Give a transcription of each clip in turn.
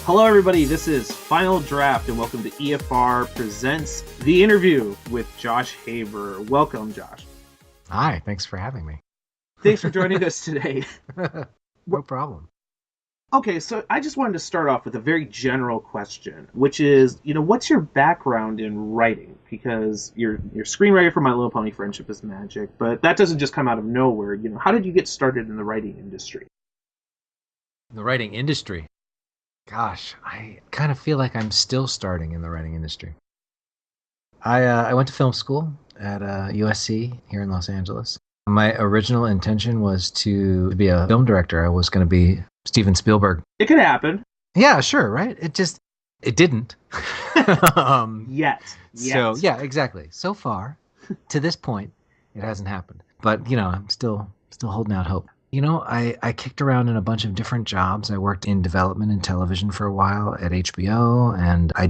Hello, everybody. This is Final Draft, and welcome to EFR Presents The Interview with Josh Haber. Welcome, Josh. Hi, thanks for having me. Thanks for joining us today. No problem. Okay, so I just wanted to start off with a very general question, which is, what's your background in writing? Because you're screenwriter for My Little Pony: Friendship is Magic, but that doesn't just come out of nowhere. How did you get started in the writing industry? The writing industry? Gosh, I kind of feel like I'm still starting in the writing industry. I went to film school at USC here in Los Angeles. My original intention was to be a film director. I was going to be Steven Spielberg. It could happen. Yeah, sure, right? It didn't. Yet. So, yeah, exactly. So far, to this point, it hasn't happened. But, I'm still holding out hope. I kicked around in a bunch of different jobs. I worked in development and television for a while at HBO, and I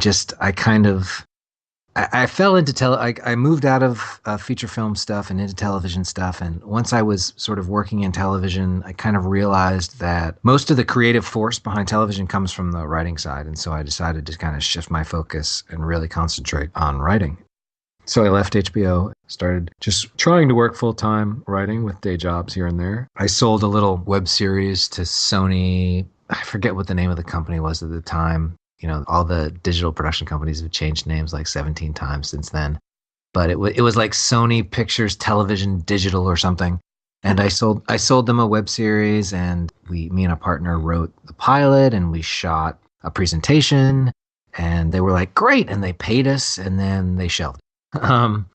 fell into I moved out of feature film stuff and into television stuff. And once I was sort of working in television, I kind of realized that most of the creative force behind television comes from the writing side. And so I decided to kind of shift my focus and really concentrate on writing. So I left HBO, started just trying to work full-time writing with day jobs here and there. I sold a little web series to Sony. I forget what the name of the company was at the time. All the digital production companies have changed names like 17 times since then. But it was like Sony Pictures Television Digital or something. And I sold them a web series, and me and a partner wrote the pilot, and we shot a presentation, and they were like, great, and they paid us, and then they shelved. And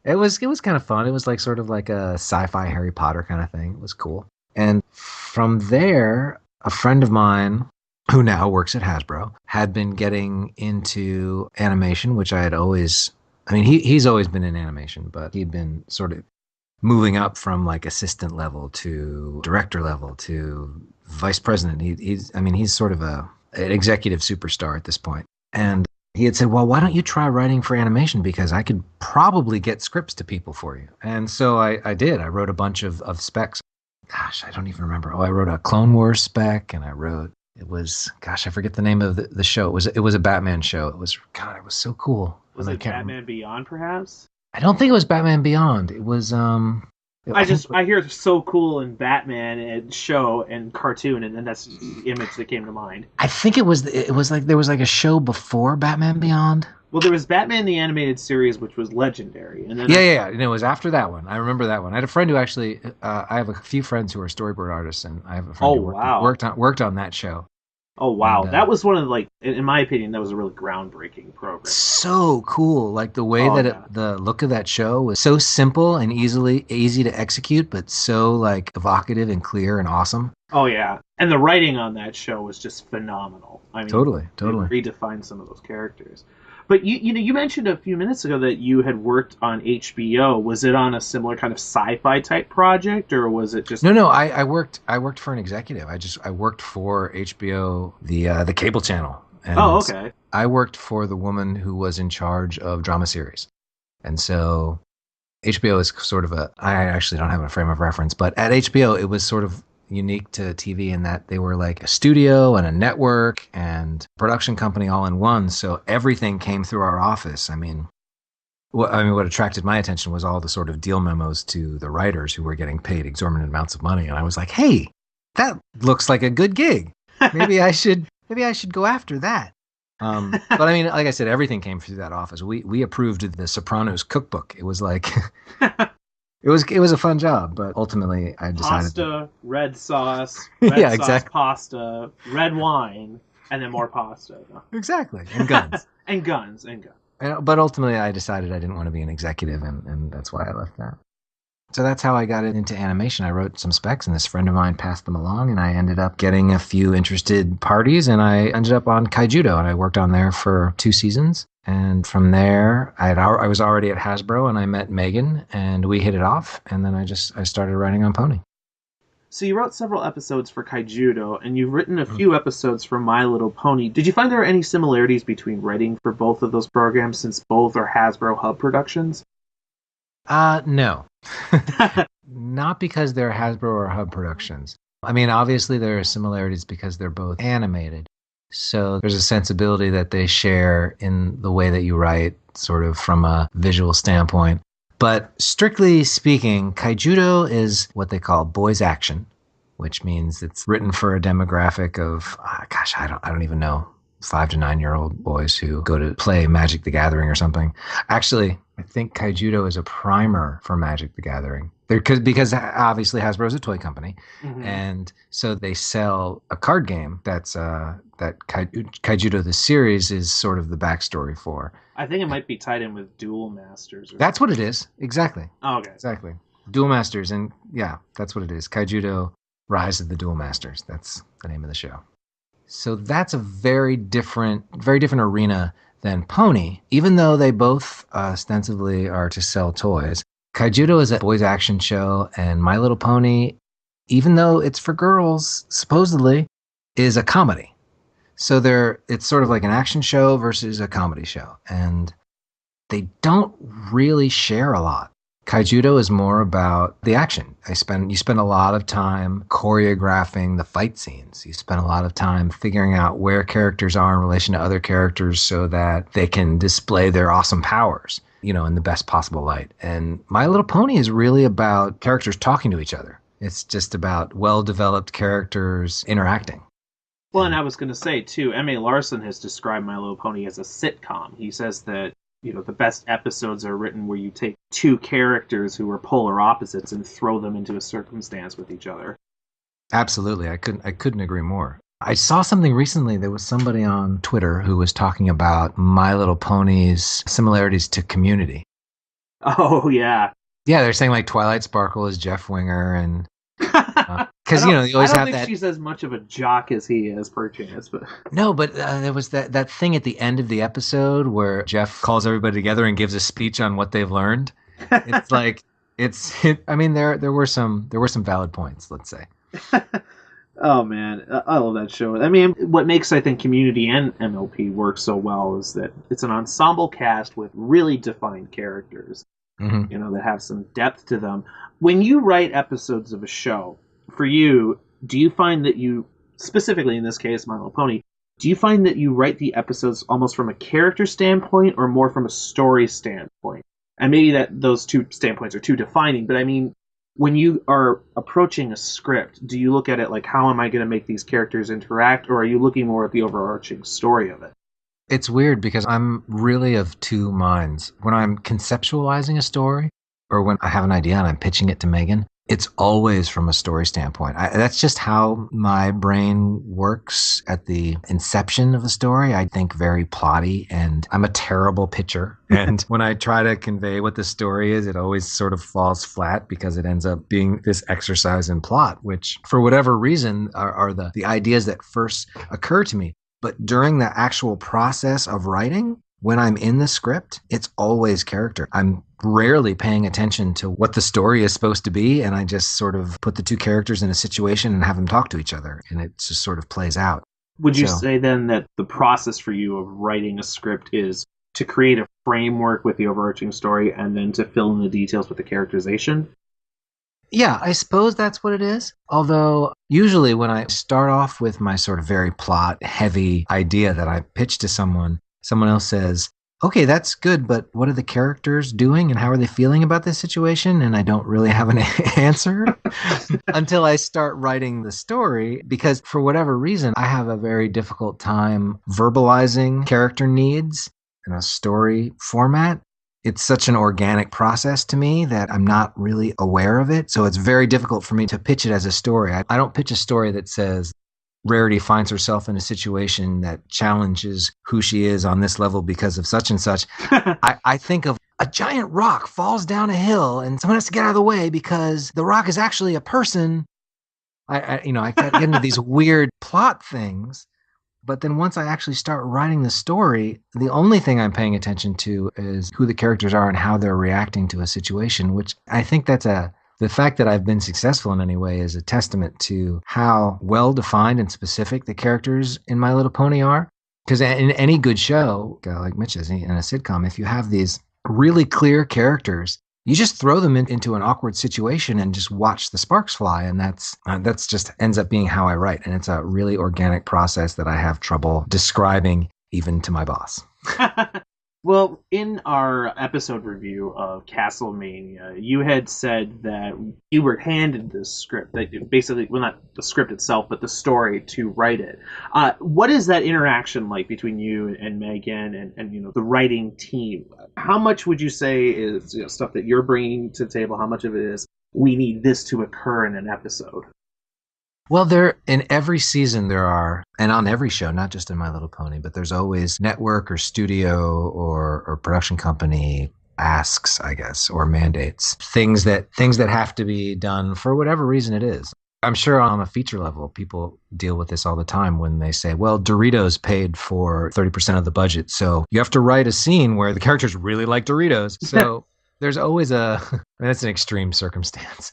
it was kind of fun. It was like sort of like a sci-fi Harry Potter kind of thing. It was cool. And from there, a friend of mine who now works at Hasbro had been getting into animation, which he's always been in animation, but he'd been sort of moving up from like assistant level to director level to vice president. He's sort of an executive superstar at this point. And he had said, well, why don't you try writing for animation? Because I could probably get scripts to people for you. And so I did. I wrote a bunch of specs. Gosh, I don't even remember. I wrote a Clone Wars spec, and I forget the name of the show. It was a Batman show. It was so cool. Was it Batman Beyond, perhaps? I don't think it was Batman Beyond. It was, I hear it's so cool in Batman and show and cartoon, and then that's the image that came to mind. I think it was like there was like a show before Batman Beyond. Well, there was Batman the Animated Series, which was legendary, and then yeah. And it was after that one. I remember that one. I had a friend who actually, I have a few friends who are storyboard artists, and I have a friend who worked on that show. Oh wow, and, that was one of in my opinion, that was a really groundbreaking program. So cool, like the way the look of that show was so simple and easy to execute, but so like evocative and clear and awesome. Oh yeah, and the writing on that show was just phenomenal. Totally. They redefined some of those characters. But you mentioned a few minutes ago that you had worked on HBO. Was it on a similar kind of sci-fi type project, or was it just? No. I worked for an executive. I worked for HBO, the cable channel. And okay. I worked for the woman who was in charge of drama series, and so HBO is sort of I actually don't have a frame of reference, but at HBO it was sort of unique to TV in that they were like a studio and a network and production company all in one. So everything came through our office. What attracted my attention was all the sort of deal memos to the writers who were getting paid exorbitant amounts of money. And I was like, hey, that looks like a good gig. Maybe I should go after that. But like I said, everything came through that office. We approved the Sopranos cookbook. It was like It was a fun job, but ultimately I decided pasta, red sauce, exactly. Pasta, red wine, and then more pasta. Exactly, and guns. and guns. But ultimately I decided I didn't want to be an executive, and that's why I left that. So that's how I got into animation. I wrote some specs, and this friend of mine passed them along, and I ended up getting a few interested parties, and I ended up on Kaijudo, and I worked on there for 2 seasons. And from there, I was already at Hasbro, and I met Megan, and we hit it off, and then I started writing on Pony. So you wrote several episodes for Kaijudo, and you've written a few episodes for My Little Pony. Did you find there are any similarities between writing for both of those programs, since both are Hasbro Hub productions? No. Not because they're Hasbro or Hub productions. I mean, obviously there are similarities because they're both animated. So there's a sensibility that they share in the way that you write, sort of from a visual standpoint. But strictly speaking, Kaijudo is what they call boys action, which means it's written for a demographic of, I don't even know, 5 to 9 year old boys who go to play Magic the Gathering or something. Actually, I think Kaijudo is a primer for Magic the Gathering. Because obviously Hasbro's a toy company, and so they sell a card game that's that Kaijudo the series is sort of the backstory for. I think it might be tied in with Duel Masters. That's what it is. Exactly. Oh, okay. Exactly. Duel Masters, and yeah, that's what it is. Kaijudo Rise of the Duel Masters. That's the name of the show. So that's a very different arena than Pony, even though they both ostensibly are to sell toys. Kaijudo is a boys action show, and My Little Pony, even though it's for girls, supposedly, is a comedy. So it's sort of like an action show versus a comedy show, and they don't really share a lot. Kaijudo is more about the action. You spend a lot of time choreographing the fight scenes. You spend a lot of time figuring out where characters are in relation to other characters so that they can display their awesome powers, in the best possible light. And My Little Pony is really about characters talking to each other. It's just about well-developed characters interacting. Well, and I was going to say, too, M.A. Larson has described My Little Pony as a sitcom. He says that the best episodes are written where you take two characters who are polar opposites and throw them into a circumstance with each other. Absolutely. I couldn't agree more. I saw something recently. There was somebody on Twitter who was talking about My Little Pony's similarities to Community. Oh, yeah. Yeah, they're saying like Twilight Sparkle is Jeff Winger, and because you always have that. I don't think she's as much of a jock as he is, perchance. But no, but there was that thing at the end of the episode where Jeff calls everybody together and gives a speech on what they've learned. It's like I mean, there were some valid points, let's say. Oh man, I love that show. I mean, what makes I think Community and MLP work so well is that it's an ensemble cast with really defined characters. That have some depth to them. When you write episodes of a show, for you, do you find that you, specifically in this case, My Little Pony, do you find that you write the episodes almost from a character standpoint or more from a story standpoint? And maybe that those two standpoints are too defining, but I mean, when you are approaching a script, do you look at it like, how am I going to make these characters interact, or are you looking more at the overarching story of it? It's weird because I'm really of two minds. When I'm conceptualizing a story or when I have an idea and I'm pitching it to Megan, it's always from a story standpoint. That's just how my brain works at the inception of a story. I think very plotty, and I'm a terrible pitcher. And when I try to convey what the story is, it always sort of falls flat because it ends up being this exercise in plot, which for whatever reason are the ideas that first occur to me. But during the actual process of writing, when I'm in the script, it's always character. I'm rarely paying attention to what the story is supposed to be, and I just sort of put the two characters in a situation and have them talk to each other, and it just sort of plays out. Would you say then that the process for you of writing a script is to create a framework with the overarching story and then to fill in the details with the characterization? Yeah, I suppose that's what it is. Although usually when I start off with my sort of very plot-heavy idea that I pitch to someone else says, okay, that's good, but what are the characters doing and how are they feeling about this situation? And I don't really have an answer until I start writing the story, because for whatever reason, I have a very difficult time verbalizing character needs in a story format. It's such an organic process to me that I'm not really aware of it. So it's very difficult for me to pitch it as a story. I don't pitch a story that says Rarity finds herself in a situation that challenges who she is on this level because of such and such. I think of a giant rock falls down a hill and someone has to get out of the way because the rock is actually a person. I get into these weird plot things. But then once I actually start writing the story, the only thing I'm paying attention to is who the characters are and how they're reacting to a situation, which I think the fact that I've been successful in any way is a testament to how well-defined and specific the characters in My Little Pony are. Because in any good show, like Mitch says, in a sitcom, if you have these really clear characters You just throw them into an awkward situation and just watch the sparks fly, and that's just ends up being how I write. And it's a really organic process that I have trouble describing even to my boss. Well, in our episode review of Castlemania, you had said that you were handed the script, that basically, well, not the script itself, but the story to write it. What is that interaction like between you and Megan and the writing team? How much would you say is stuff that you're bringing to the table? How much of it is we need this to occur in an episode? Well, in every season there are, and on every show, not just in My Little Pony, but there's always network or studio or production company asks, I guess, or mandates, things that have to be done for whatever reason it is. I'm sure on a feature level, people deal with this all the time when they say, well, Doritos paid for 30% of the budget, so you have to write a scene where the characters really like Doritos. So there's always that's an extreme circumstance,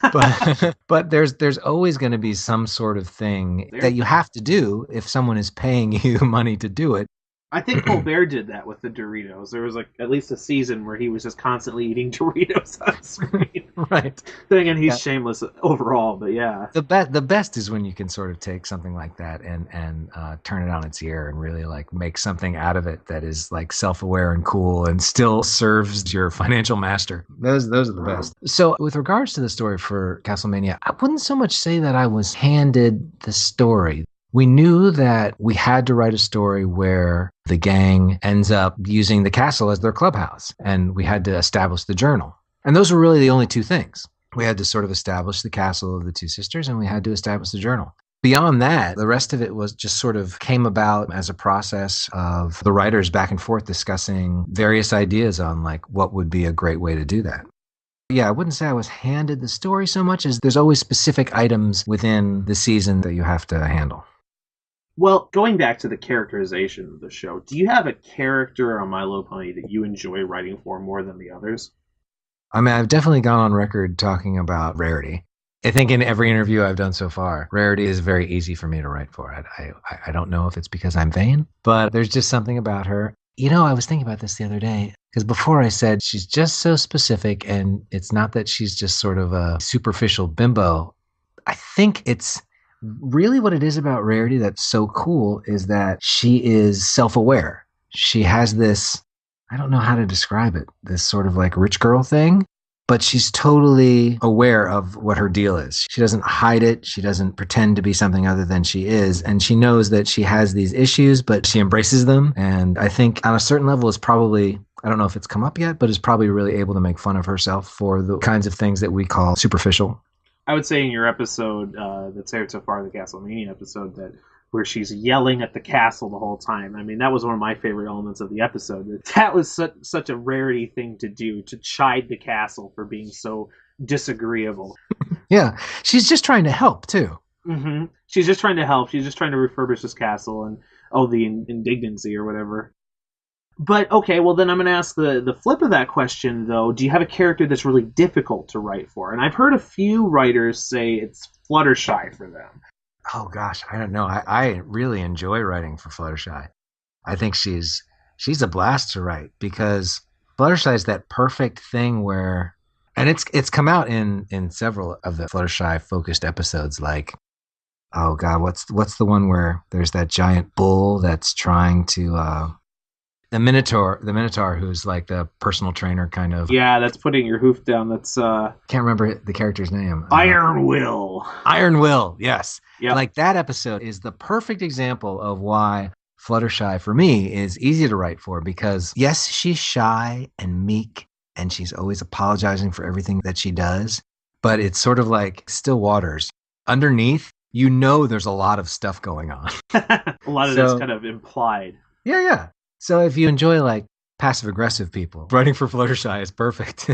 but there's always going to be some sort of thing that you have to do if someone is paying you money to do it. I think Colbert did that with the Doritos. There was at least a season where he was just constantly eating Doritos on screen. Right. Then again, he's shameless overall, but yeah. The best is when you can sort of take something like that and turn it on its ear and really make something out of it that is self-aware and cool and still serves your financial master. Those are the best. So with regards to the story for Castlemania, I wouldn't so much say that I was handed the story. We knew that we had to write a story where the gang ends up using the castle as their clubhouse, and we had to establish the journal. And those were really the only two things. We had to sort of establish the castle of the two sisters, and we had to establish the journal. Beyond that, the rest of it was just sort of came about as a process of the writers back and forth discussing various ideas on what would be a great way to do that. Yeah, I wouldn't say I was handed the story so much as there's always specific items within the season that you have to handle. Well, going back to the characterization of the show, do you have a character on My Little Pony that you enjoy writing for more than the others? I mean, I've definitely gone on record talking about Rarity. I think in every interview I've done so far, Rarity is very easy for me to write for. I don't know if it's because I'm vain, but there's just something about her. I was thinking about this the other day, because before I said she's just so specific, and it's not that she's just sort of a superficial bimbo. I think it's really what it is about Rarity that's so cool is that she is self-aware. She has this, I don't know how to describe it, this sort of rich girl thing, but she's totally aware of what her deal is. She doesn't hide it. She doesn't pretend to be something other than she is. And she knows that she has these issues, but she embraces them. And I think on a certain level is probably, I don't know if it's come up yet, but is probably really able to make fun of herself for the kinds of things that we call superficial. I would say in your episode that's aired so far, the Castlemania episode, that where she's yelling at the castle the whole time. I mean, that was one of my favorite elements of the episode. That was such a Rarity thing to do, to chide the castle for being so disagreeable. Yeah, she's just trying to help, too. Mm-hmm. She's just trying to help. She's just trying to refurbish this castle and, the indignancy or whatever. But, okay, well, then I'm going to ask the flip of that question, though. Do you have a character that's really difficult to write for? And I've heard a few writers say it's Fluttershy for them. Oh, gosh, I don't know. I really enjoy writing for Fluttershy. I think she's a blast to write, because Fluttershy is that perfect thing where... And it's come out in several of the Fluttershy-focused episodes, oh, God, what's the one where there's that giant bull that's trying to... The Minotaur, who's the personal trainer kind of. Yeah, that's putting your hoof down. That's can't remember the character's name. Iron Will. Iron Will, yes. Yep. That episode is the perfect example of why Fluttershy for me is easy to write for, because yes, she's shy and meek and she's always apologizing for everything that she does, but it's sort of like still waters. Underneath, there's a lot of stuff going on. A lot of that's kind of implied. Yeah. So if you enjoy passive-aggressive people, writing for Fluttershy is perfect.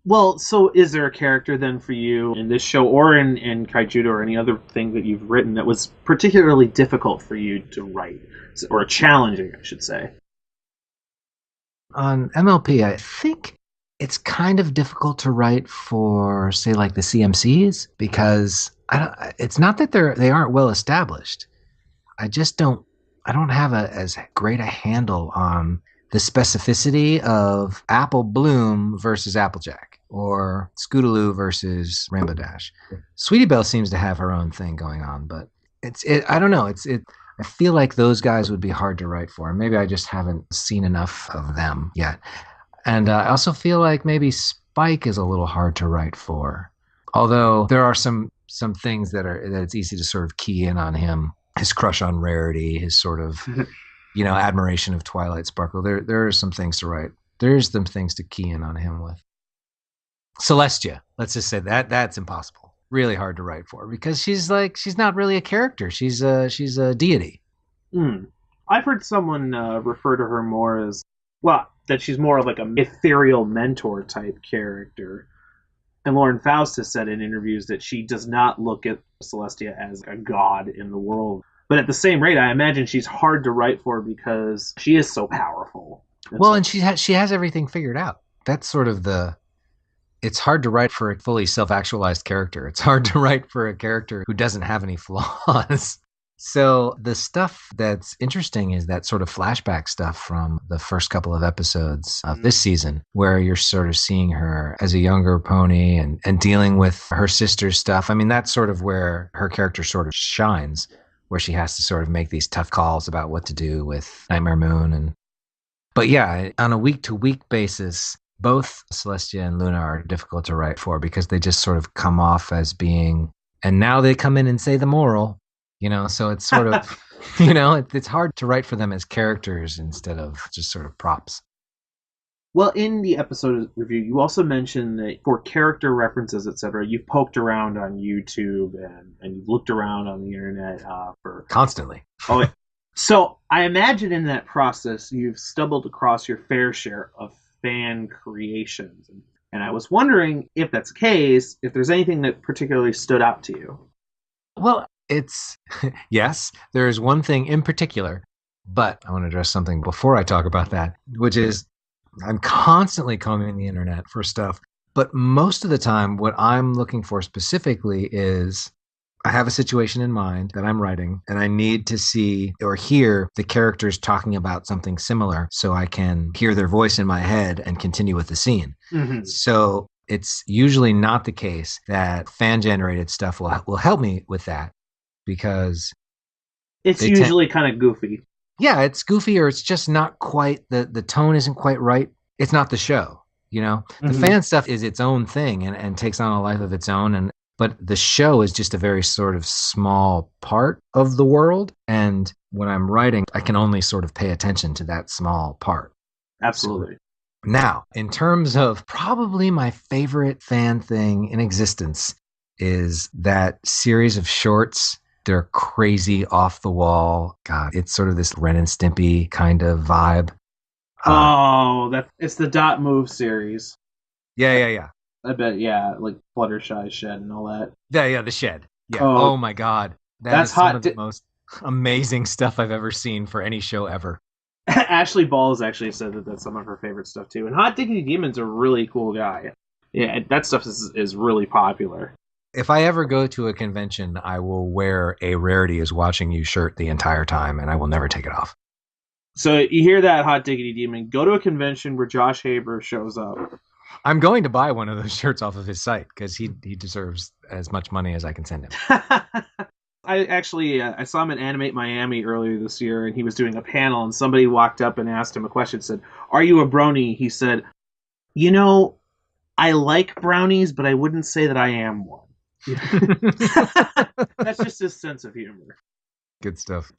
Well, so is there a character then for you in this show or in Kaijudo or any other thing that you've written that was particularly difficult for you to write, or challenging, I should say? On MLP, I think it's kind of difficult to write for, say, the CMCs, because it's not that they aren't well established. I don't have as great a handle on the specificity of Apple Bloom versus Applejack or Scootaloo versus Rainbow Dash. Sweetie Belle seems to have her own thing going on, but I don't know. I feel like those guys would be hard to write for. Maybe I just haven't seen enough of them yet. And I also feel like maybe Spike is a little hard to write for. Although there are some things that it's easy to sort of key in on him. His crush on Rarity, his sort of admiration of Twilight Sparkle. There are some things to write. There's some things to key in on him with. Celestia, let's just say that's impossible. Really hard to write for because she's not really a character. She's a deity. I've heard someone refer to her more as that she's more of like an ethereal mentor type character. And Lauren Faust has said in interviews that she does not look at Celestia as a god in the world. But at the same rate, I imagine she's hard to write for because she is so powerful. And she has everything figured out. That's sort of it's hard to write for a fully self-actualized character. It's hard to write for a character who doesn't have any flaws. So the stuff that's interesting is that sort of flashback stuff from the first couple of episodes of this season, where you're sort of seeing her as a younger pony and dealing with her sister's stuff. I mean, that's sort of where her character sort of shines, where she has to sort of make these tough calls about what to do with Nightmare Moon. But yeah, on a week-to-week basis, both Celestia and Luna are difficult to write for because they just sort of come off as being, and now they come in and say the moral. So it's sort of, it's hard to write for them as characters instead of just sort of props. Well, in the episode review, you also mentioned that for character references, etc., you've poked around on YouTube and you've looked around on the internet for... Constantly. So I imagine in that process, you've stumbled across your fair share of fan creations. And I was wondering if that's the case, if there's anything that particularly stood out to you. Well, yes, there is one thing in particular, but I want to address something before I talk about that, which is I'm constantly combing the internet for stuff. But most of the time, what I'm looking for specifically is I have a situation in mind that I'm writing, and I need to see or hear the characters talking about something similar so I can hear their voice in my head and continue with the scene. Mm-hmm. So it's usually not the case that fan-generated stuff will help me with that. Because it's usually kind of goofy. Yeah, it's goofy, or it's just not quite, the tone isn't quite right. It's not the show, The fan stuff is its own thing and takes on a life of its own. But the show is just a very sort of small part of the world. And when I'm writing, I can only sort of pay attention to that small part. Absolutely. So, now, in terms of probably my favorite fan thing in existence is that series of shorts. They're crazy, off the wall. God, it's sort of this Ren and Stimpy kind of vibe. It's the Dot Move series. Yeah. I bet, like Fluttershy Shed and all that. Yeah, the Shed. Yeah. Oh my God, that's is some of the most amazing stuff I've ever seen for any show ever. Ashley Balls actually said that that's some of her favorite stuff too. And Hot Diggity Demon's a really cool guy. Yeah, that stuff is really popular. If I ever go to a convention, I will wear a Rarity is Watching You shirt the entire time, and I will never take it off. So you hear that, Hot Diggity Demon. Go to a convention where Josh Haber shows up. I'm going to buy one of those shirts off of his site, because he deserves as much money as I can send him. I saw him at Animate Miami earlier this year, and he was doing a panel, and somebody walked up and asked him a question, said, "Are you a brony?" He said, I like brownies, but I wouldn't say that I am one. That's just his sense of humor. Good stuff.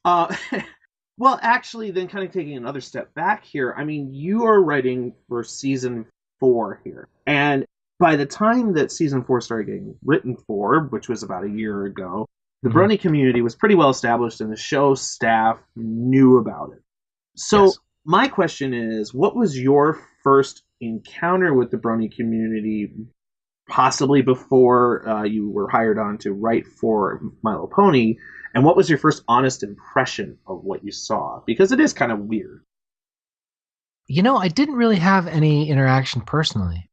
Well, actually, then kind of taking another step back here, I mean, you are writing for season 4 here. And by the time that season 4 started getting written for, which was about a year ago, the Brony community was pretty well established and the show staff knew about it. So my question is, what was your first encounter with the Brony community, possibly before you were hired on to write for My Little Pony, and what was your first honest impression of what you saw? Because it is kind of weird. I didn't really have any interaction personally.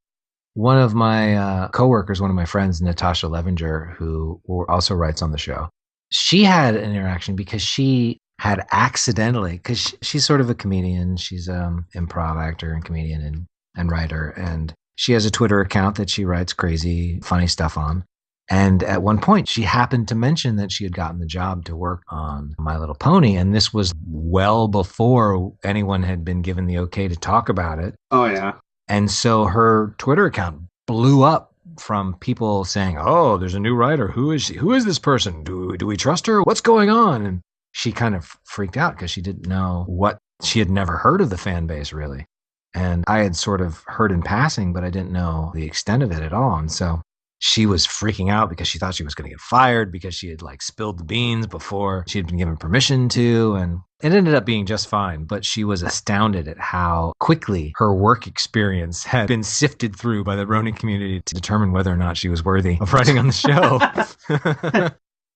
One of my coworkers, one of my friends, Natasha Levinger, who also writes on the show, she had an interaction because she had accidentally, because she's sort of a comedian, she's improv actor and comedian and writer, and she has a Twitter account that she writes crazy, funny stuff on. And at one point, she happened to mention that she had gotten the job to work on My Little Pony. And this was well before anyone had been given the okay to talk about it. Oh, yeah. And so her Twitter account blew up from people saying, oh, there's a new writer. Who is she? Who is this person? Do we trust her? What's going on? And she kind of freaked out because she didn't know what, she had never heard of the fan base, really. And I had sort of heard in passing, but I didn't know the extent of it at all. And so she was freaking out because she thought she was going to get fired because she had like spilled the beans before she had been given permission to. And it ended up being just fine. But she was astounded at how quickly her work experience had been sifted through by the Brony community to determine whether or not she was worthy of writing on the show.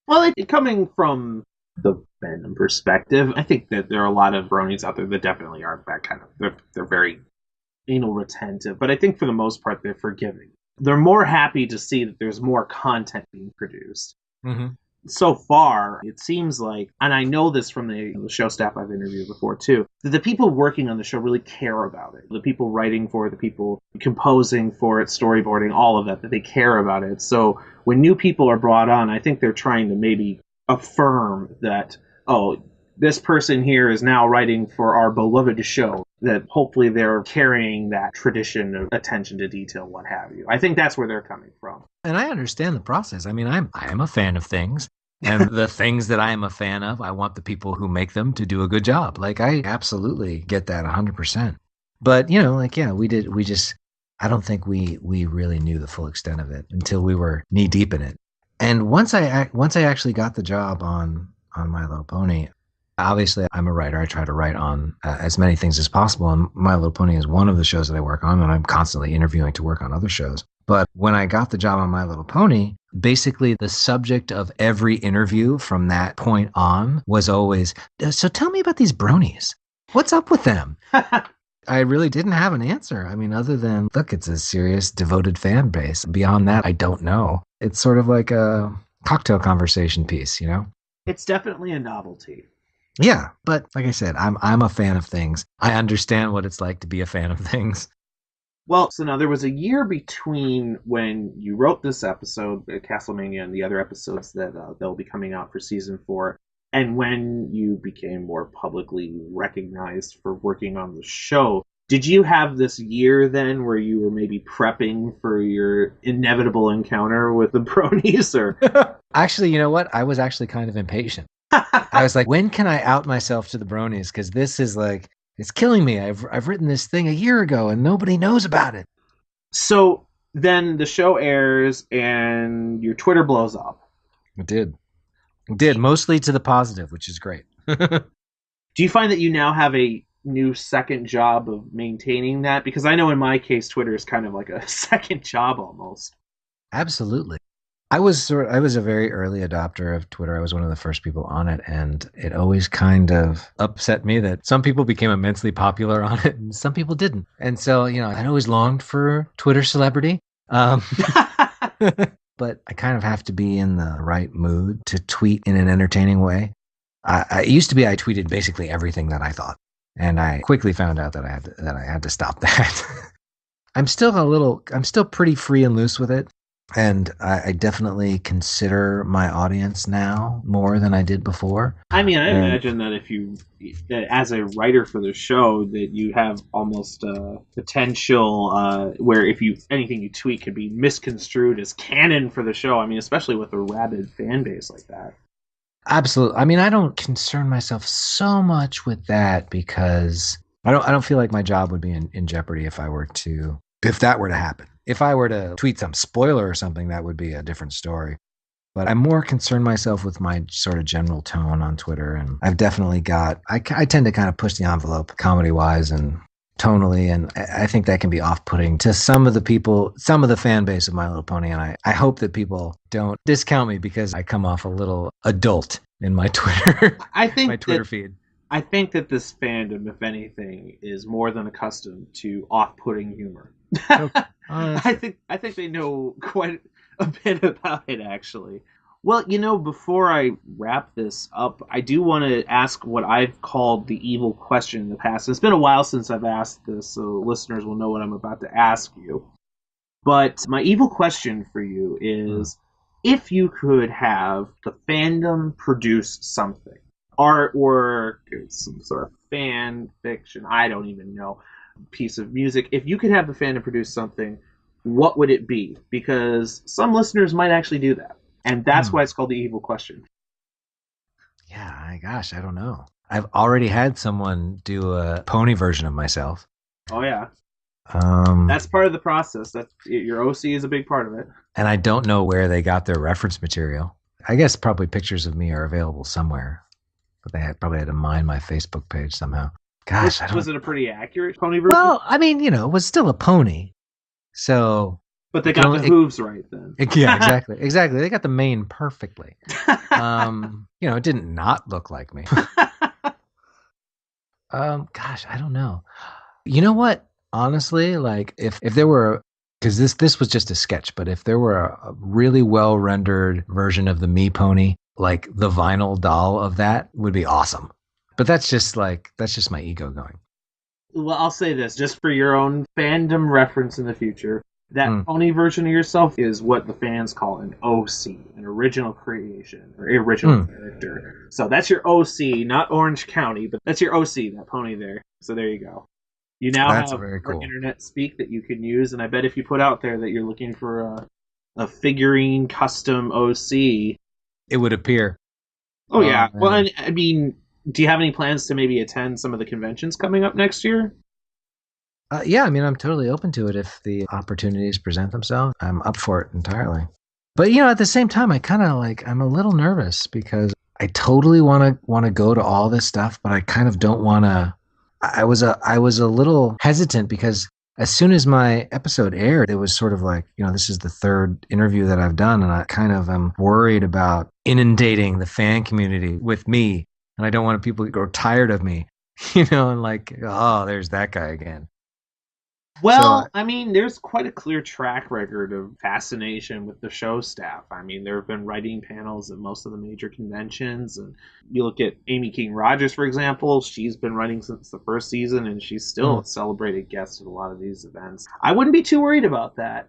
Well, coming from the fandom perspective, I think that there are a lot of Bronies out there that definitely are that kind of, they're very anal retentive, but I think for the most part they're forgiving. They're more happy to see that there's more content being produced. Mm-hmm. So far, it seems like, and I know this from the show staff I've interviewed before too, that the people working on the show really care about it. The people writing for it, the people composing for it, storyboarding, all of that they care about it. So when new people are brought on, I think they're trying to maybe affirm that, oh, this person here is now writing for our beloved show, that hopefully they're carrying that tradition of attention to detail, what have you. I think that's where they're coming from. And I understand the process. I mean, I am a fan of things. And the things that I am a fan of, I want the people who make them to do a good job. Like, I absolutely get that 100%. But, you know, like, yeah, I don't think we really knew the full extent of it until we were knee deep in it. And once I actually got the job on My Little Pony, obviously I'm a writer. I try to write on as many things as possible. And My Little Pony is one of the shows that I work on, and I'm constantly interviewing to work on other shows. But when I got the job on My Little Pony, basically the subject of every interview from that point on was always, so tell me about these Bronies. What's up with them? I really didn't have an answer. I mean, other than, look, it's a serious, devoted fan base. Beyond that, I don't know. It's sort of like a cocktail conversation piece, you know? It's definitely a novelty. Yeah, but like I said, I'm a fan of things. I understand what it's like to be a fan of things. Well, so now there was a year between when you wrote this episode, Castlemania, and the other episodes that they'll be coming out for season 4, and when you became more publicly recognized for working on the show. Did you have this year then where you were maybe prepping for your inevitable encounter with the Bronies? Or Actually, you know what? I was actually kind of impatient. I was like, when can I out myself to the Bronies? Because this is like, it's killing me. I've written this thing a year ago and nobody knows about it. So then the show airs and your Twitter blows up. It did, mostly to the positive, which is great. Do you find that you now have a new second job of maintaining that? Because I know in my case, Twitter is kind of like a second job almost. Absolutely. I was a very early adopter of Twitter. I was one of the first people on it, and it always kind of upset me that some people became immensely popular on it and some people didn't. And so, you know, I always longed for Twitter celebrity. But I kind of have to be in the right mood to tweet in an entertaining way. It used to be I tweeted basically everything that I thought, and I quickly found out that I had to stop that. I'm still pretty free and loose with it. And I definitely consider my audience now more than I did before. I mean, I imagine that if you, as a writer for the show, that you have almost a potential where if anything you tweet could be misconstrued as canon for the show. I mean, especially with a rabid fan base like that. Absolutely. I mean, I don't concern myself so much with that because I don't feel like my job would be in jeopardy if that were to happen. If I were to tweet some spoiler or something, that would be a different story. But I'm more concerned myself with my sort of general tone on Twitter. And I've definitely I tend to kind of push the envelope comedy-wise and tonally. And I think that can be off-putting to some of the fan base of My Little Pony. And I hope that people don't discount me because I come off a little adult in my Twitter, my Twitter feed. I think that this fandom, if anything, is more than accustomed to off-putting humor. I think they know quite a bit about it, actually. Well, before I wrap this up, I do want to ask what I've called the evil question in the past. It's been a while since I've asked this, so listeners will know what I'm about to ask you. But my evil question for you is, if you could have the fandom produce something, art or some sort of fan fiction, I don't even know, piece of music, if you could have the fandom produce something, what would it be? Because some listeners might actually do that. And that's why it's called the evil question. Yeah, gosh, I don't know. I've already had someone do a pony version of myself. Oh, yeah. That's part of the process. Your OC is a big part of it. And I don't know where they got their reference material. I guess probably pictures of me are available somewhere. But they probably had to mine my Facebook page somehow. Gosh, was it a pretty accurate pony version? Well, I mean, it was still a pony. So... But they got the hooves right then. Yeah, exactly. Exactly. They got the mane perfectly. It didn't not look like me. Gosh, I don't know. You know what? Honestly, like if there were, because this was just a sketch, but if there were a really well rendered version of the Me Pony, like the vinyl doll of that would be awesome. But that's just my ego going. Well, I'll say this just for your own fandom reference in the future. That pony version of yourself is what the fans call an OC, an original creation, or original character. So that's your OC, not Orange County, but that's your OC, that pony there. So there you go. You now have very cool internet speak that you can use, and I bet if you put out there that you're looking for a figurine custom OC, it would appear. Oh, yeah. Man. Well, I mean, do you have any plans to maybe attend some of the conventions coming up next year? Yeah, I mean, I'm totally open to it if the opportunities present themselves. I'm up for it entirely. But at the same time, I kind of I'm a little nervous because I totally want to go to all this stuff, but I kind of don't want to. I was a little hesitant because as soon as my episode aired, it was sort of like, this is the third interview that I've done, and I kind of am worried about inundating the fan community with me, and I don't want people to grow tired of me, and like, oh, there's that guy again. Well, I mean, there's quite a clear track record of fascination with the show staff. I mean, there have been writing panels at most of the major conventions, and you look at Amy King Rogers, for example. She's been writing since the first season, and she's still a celebrated guest at a lot of these events. I wouldn't be too worried about that.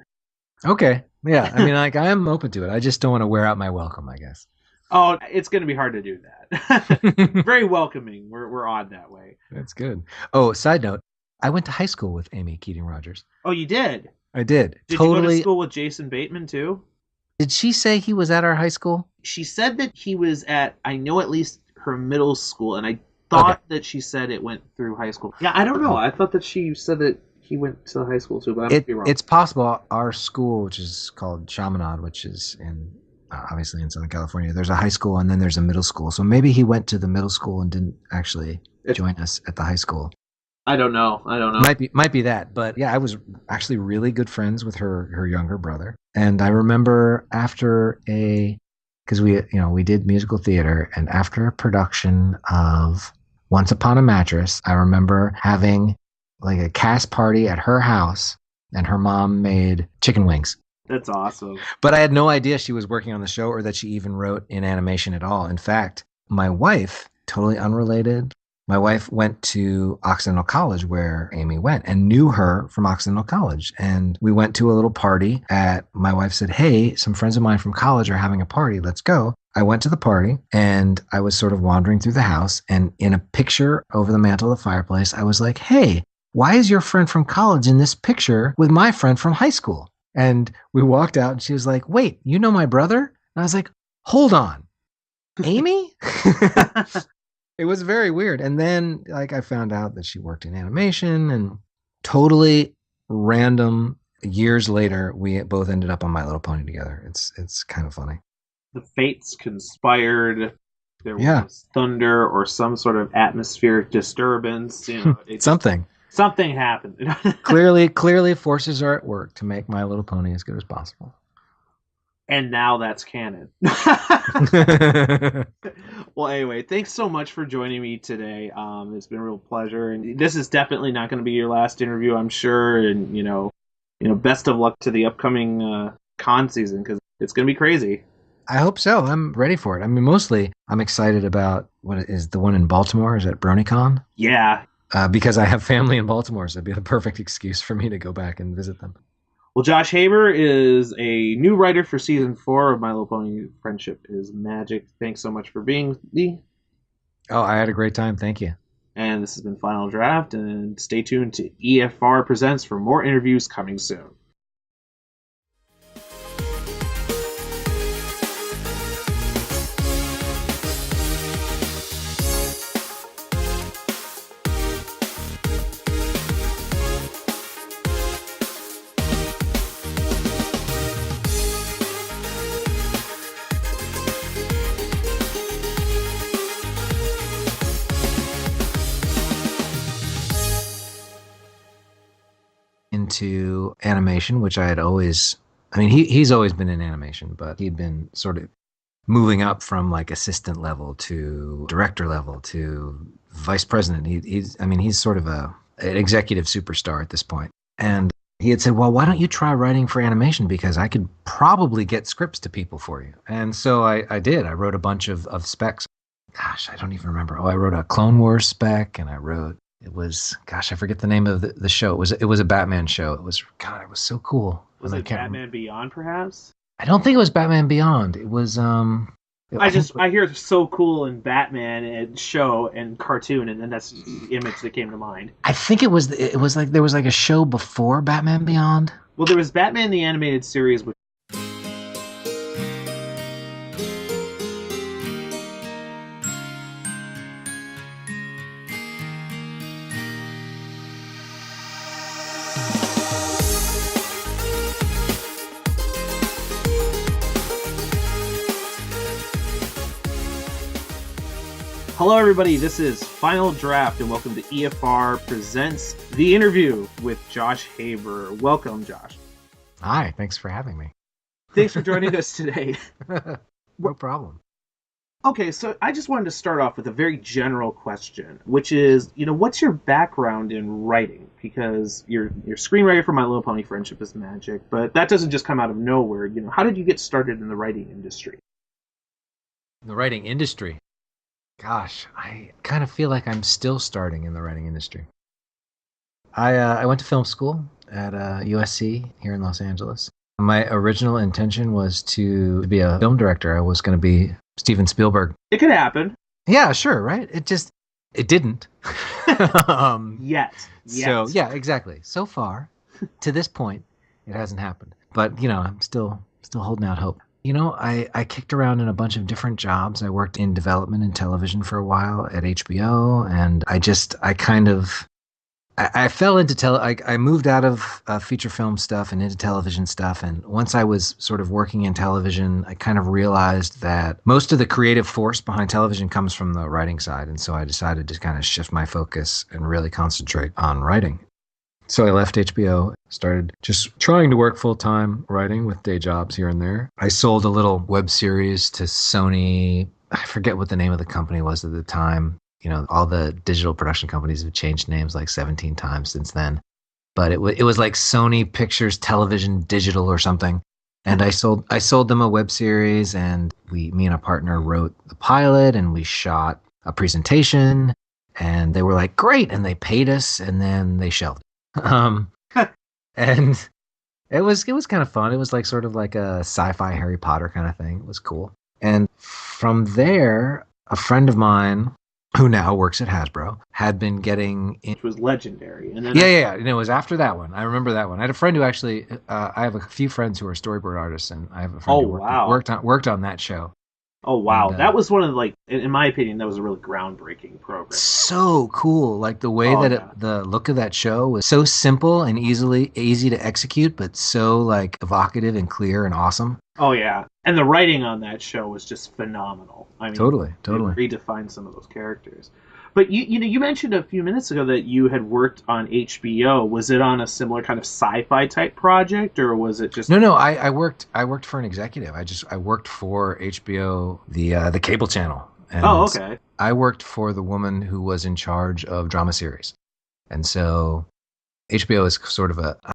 Okay, yeah. I mean, I am open to it. I just don't want to wear out my welcome, I guess. Oh, it's going to be hard to do that. Very welcoming. We're odd that way. That's good. Oh, side note. I went to high school with Amy Keating Rogers. Oh, you did? I did. Did you go to school with Jason Bateman, too? Did she say he was at our high school? She said that he was at, I know at least her middle school, and I thought that she said it went through high school. Yeah, I don't know. I thought that she said that he went to high school, too, but I might be wrong. It's possible. Our school, which is called Chaminade, which is obviously in Southern California, there's a high school and then there's a middle school. So maybe he went to the middle school and didn't actually join us at the high school. I don't know. Might be that, but yeah, I was actually really good friends with her younger brother, and I remember because we did musical theater, and after a production of Once Upon a Mattress, I remember having like a cast party at her house, and her mom made chicken wings. That's awesome. But I had no idea she was working on the show or that she even wrote in animation at all. In fact, my wife, totally unrelated. My wife went to Occidental College where Amy went and knew her from Occidental College. And we went to a little party my wife said, hey, some friends of mine from college are having a party. Let's go. I went to the party and I was sort of wandering through the house. And in a picture over the mantle of the fireplace, I was like, hey, why is your friend from college in this picture with my friend from high school? And we walked out and she was like, wait, you know my brother? And I was like, hold on, Amy? It was very weird. And then I found out that she worked in animation, and totally random years later, we both ended up on My Little Pony together. It's kind of funny. The fates conspired. There was thunder or some sort of atmospheric disturbance. Something happened. Clearly forces are at work to make My Little Pony as good as possible. And now that's canon. Well, anyway, thanks so much for joining me today. It's been a real pleasure. And this is definitely not going to be your last interview, I'm sure. And, best of luck to the upcoming con season, because it's going to be crazy. I hope so. I'm ready for it. I mean, mostly I'm excited about what is the one in Baltimore. Is that BronyCon? Yeah. Because I have family in Baltimore, so it'd be the perfect excuse for me to go back and visit them. Well, Josh Haber is a new writer for season 4 of My Little Pony Friendship is Magic. Thanks so much for being me. Oh, I had a great time. Thank you. And this has been Final Draft, and stay tuned to EFR Presents for more interviews coming soon. Into animation, which I had always, I mean, he's always been in animation, but he'd been sort of moving up from like assistant level to director level to vice president. He's sort of an executive superstar at this point. And he had said, well, why don't you try writing for animation? Because I could probably get scripts to people for you. And so I did. I wrote a bunch of specs. Gosh, I don't even remember. Oh, I wrote a Clone Wars spec, and I forget the name of the show. It was a Batman show. It was so cool. Was it Batman Beyond, perhaps? I don't think it was Batman Beyond. It was I hear it's so cool in Batman and show and cartoon, and then that's the image that came to mind. I think it was like there was like a show before Batman Beyond. Well, there was Batman the Animated Series, which Hello, everybody. This is Final Draft, and welcome to EFR Presents The Interview with Josh Haber. Welcome, Josh. Hi, thanks for having me. Thanks for joining us today. No problem. Okay, so I just wanted to start off with a very general question, which is, what's your background in writing? Because you're screenwriter for My Little Pony Friendship is Magic, but that doesn't just come out of nowhere. How did you get started in the writing industry? The writing industry? Gosh, I kind of feel like I'm still starting in the writing industry. I went to film school at USC here in Los Angeles. My original intention was to be a film director. I was going to be Steven Spielberg. It could happen. Yeah, sure, right? It didn't. Yet. So, yeah, exactly. So far, to this point, it hasn't happened. But, I'm still holding out hope. I kicked around in a bunch of different jobs. I worked in development and television for a while at HBO, and I fell into I moved out of feature film stuff and into television stuff. And once I was sort of working in television, I kind of realized that most of the creative force behind television comes from the writing side. And so I decided to kind of shift my focus and really concentrate on writing. So I left HBO, started just trying to work full-time writing with day jobs here and there. I sold a little web series to Sony. I forget what the name of the company was at the time. All the digital production companies have changed names like 17 times since then. But it was like Sony Pictures Television Digital or something. And I sold them a web series, and me and a partner wrote the pilot, and we shot a presentation, and they were like, great, and they paid us, and then they shelved. And it was kind of fun. It was like sort of like a sci-fi Harry Potter kind of thing. It was cool. And from there, a friend of mine who now works at Hasbro had been getting Which was legendary. And then yeah. And it was after that one. I remember that one. I had a friend who actually, I have a few friends who are storyboard artists, and I have a friend who worked on that show. Oh, wow. And, that was one of the, in my opinion, that was a really groundbreaking program. So cool. Like the way the look of that show was so simple and easy to execute, but so like evocative and clear and awesome. Oh, yeah. And the writing on that show was just phenomenal. I mean, totally. It redefined some of those characters. But you mentioned a few minutes ago that you had worked on HBO. Was it on a similar kind of sci-fi type project, or was it just? No. I worked for an executive. I worked for HBO, the cable channel. And okay. I worked for the woman who was in charge of drama series, and so HBO is sort of